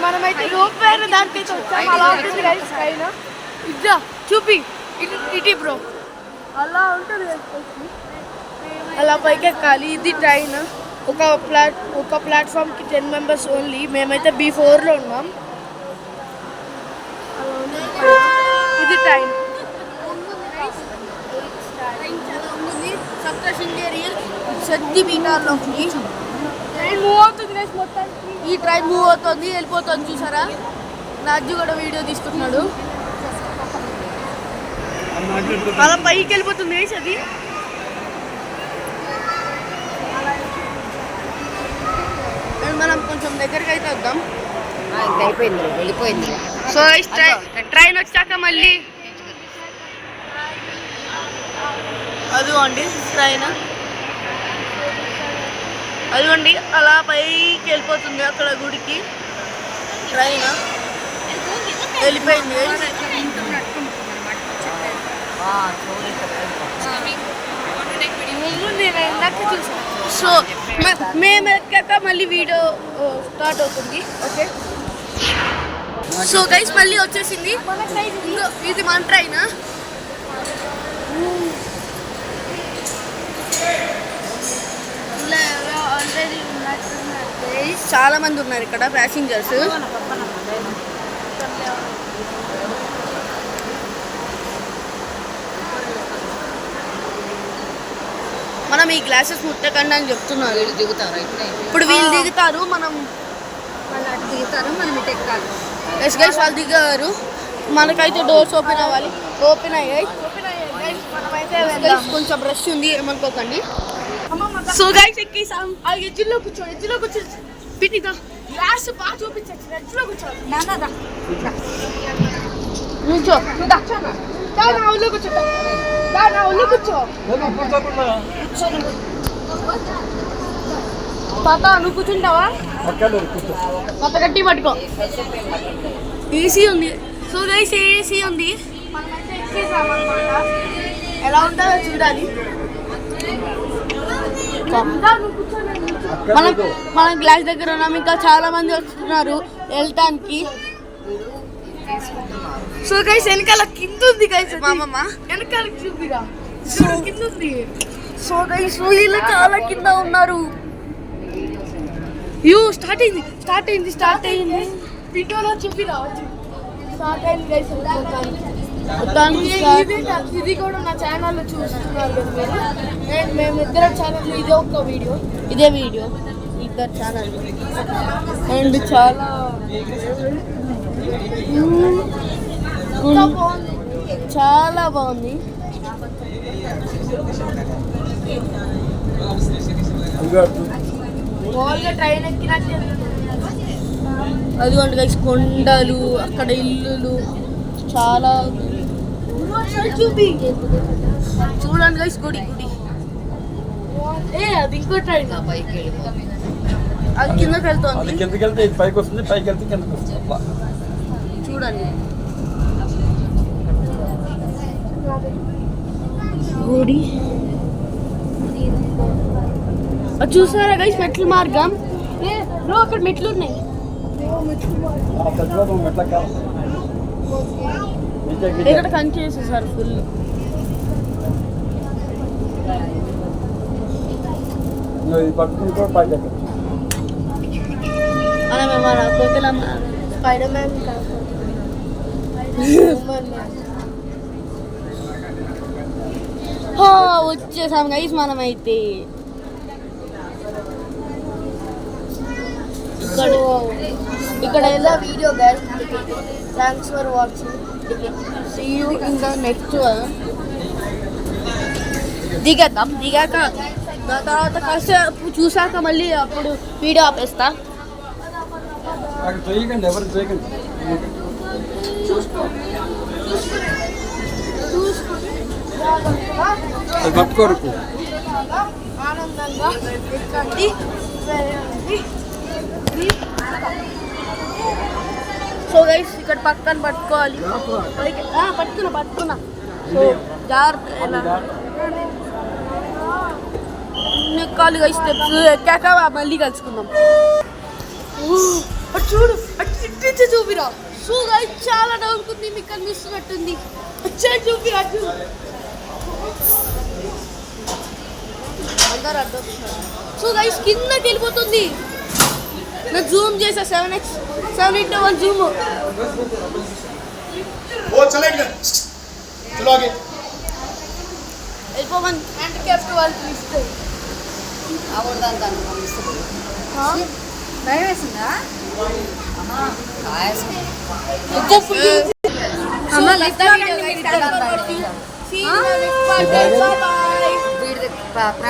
మనమైతే rope wear దానికైతే వచ్చాము. అలా ఉంటుంది గైస్ పైన. ఇద్దా చూపి ఇటు బ్రో అలా ఉంటుంది. అలా పైకి ఎక్కాలి. ఇది ట్రైన్. ఒక ప్లాట్ఫామ్కి 10 మెంబర్స్ ఓన్లీ. మేమైతే B4లో ఉన్నాం. ఇది ట్రైన్. ట్రైన్ మూవ్ అవుతుంది గైస్ మొత్తానికి. ఈ ట్రైన్ మూవ్ అవుతుంది, వెళ్ళిపోతుంది. చూసారా, నా అజ్జు కూడా వీడియో తీసుకుంటున్నాడు. అలా పైకి వెళ్ళిపోతుంది గైస్ అది. మనం కొంచెం దగ్గరికి అయితే వద్దాం. అయిపోయింది, వెళ్ళిపోయింది. సో ట్రైన్ వచ్చాక మళ్ళీ అదిగోండి ట్రైన్, అదిగోండి అలా పైకి వెళ్ళిపోతుంది. అక్కడ గుడికి ట్రైన్ వెళ్ళిపోయింది. సో మేము ఎక్కాక మళ్ళీ వీడియో స్టార్ట్ అవుతుంది. ఓకే, సో గైస్ మళ్ళీ వచ్చేసింది. ఇది మన ట్రైన్. చాలా మంది ఉన్నారు ఇక్కడ ప్యాసింజర్స్. మనం ఈ గ్లాసెస్ ముట్టకండి అని చెప్తున్నారు. ఇప్పుడు వీళ్ళు దిగుతారు, మనం దిగుతారు, మనం ఇటు ఎక్కాలి. ఎస్ గైస్ వాళ్ళు దిగారు. మనకైతే డోర్స్ ఓపెన్ అవ్వాలి. ఓపెన్ అయ్యాయి. కొంచెం రష్ ఉంది, ఏమనుకోకండి. సో గైస్ ఎక్కేసాం. ఎడ్జ్లో కూర్చోండి, ఎడ్జ్లో కూర్చోండి. పిటిదా గ్లాస్ బాగా చూపించచ్చు. ఎడ్జ్లో కూర్చోండి. కూర్చో, నా ఒళ్ళు కూర్చో, నా ఒళ్ళు కూర్చో. తాత నువ్వు కూర్చుంటావా? కొత్త గట్టి పట్టుకో. ఏసీ ఉంది. సో గైస్ ఏసీ ఉంది. ఎలా ఉంటుందో చూడాలి. మన గ్లాస్ దగ్గర ఉన్నాం. ఇంకా చాలా మంది వస్తున్నారు వెళ్ళటానికి. సో గైస్ వెనకాల కింద ఉంది గైస్. మా అమ్మమ్మ వెనకాల చూపిరా, కింద ఉంది. సో గైస్ వీళ్ళు చాలా కింద ఉన్నారు. స్టార్ట్ అయింది. వీడియోలో చూపిరా, స్టార్ట్ అయింది గైస్. ఇది కూడా నా ఛానల్లో చూస్తున్నారు కదా మీరు. మేమిద్దరం ఛానల్ ఇదే వీడియో ఇద్దరు ఛానల్. అండ్ చాలా చాలా బాగుంది. ట్రైన్ ఎక్కినట్టు అదిగోండి గైస్, కొండలు, అక్కడ ఇల్లులు చాలా. చూడండి గైస్ గుడి. అది ఇంకో ట్రైన్ పైకి అది కిందకి వెళ్తుంది. కిందకి వెళ్తే పైకి వస్తుంది, పైకి వెళ్తే కిందకి వస్తుంది. చూడండి గుడి. చూసారా గైస్ మెట్ల మార్గం. అక్కడ మెట్లు ఉన్నాయి. ఇక్కడ కంచి చేసేసారు ఫుల్. స్పైడర్ మ్యాన్ వచ్చేసాం గైస్ మనమైతే. ఇక్కడ ఎలా video guys. Thanks for watching. See you in the next one. దిగాక తర్వాత కాసేపు చూసాక మళ్ళీ అప్పుడు వీడియో ఆపేస్తా. ఆనందంగా ఎక్కండి. సో గైస్ ఇక్కడ పక్కన పట్టుకోవాలి. పట్టుకున్నా. సో జాగ్రత్త ఎక్కాలి గైస్. స్టెప్స్ ఎక్కాక మళ్ళీ కలుసుకుందాం. చూడు వచ్చి చూపిరా. సో గైస్ చాలా డౌన్ ఉంది, మీకు కనిపిస్తున్నట్టుంది. వచ్చి చూపి అటు అందరూ అడ్డు. సో గైస్ కిందకి వెళ్ళిపోతుంది. నా జూమ్ చేసా 7x 7x1 జూమ్. वो चलेंगे चलो आगे వెళ్ళిపోమని హ్యాండిక్యాప్ట్ వాళ్ళకి ఇస్తే ఆవిడదాన్ని దాన్ని పంపిస్తుంది. భయం వేసిందా? ఆయాసం. అమ్మ, lift లో ఉండండి, మీరు stand up. See you in the next part. Bye bye. వీడి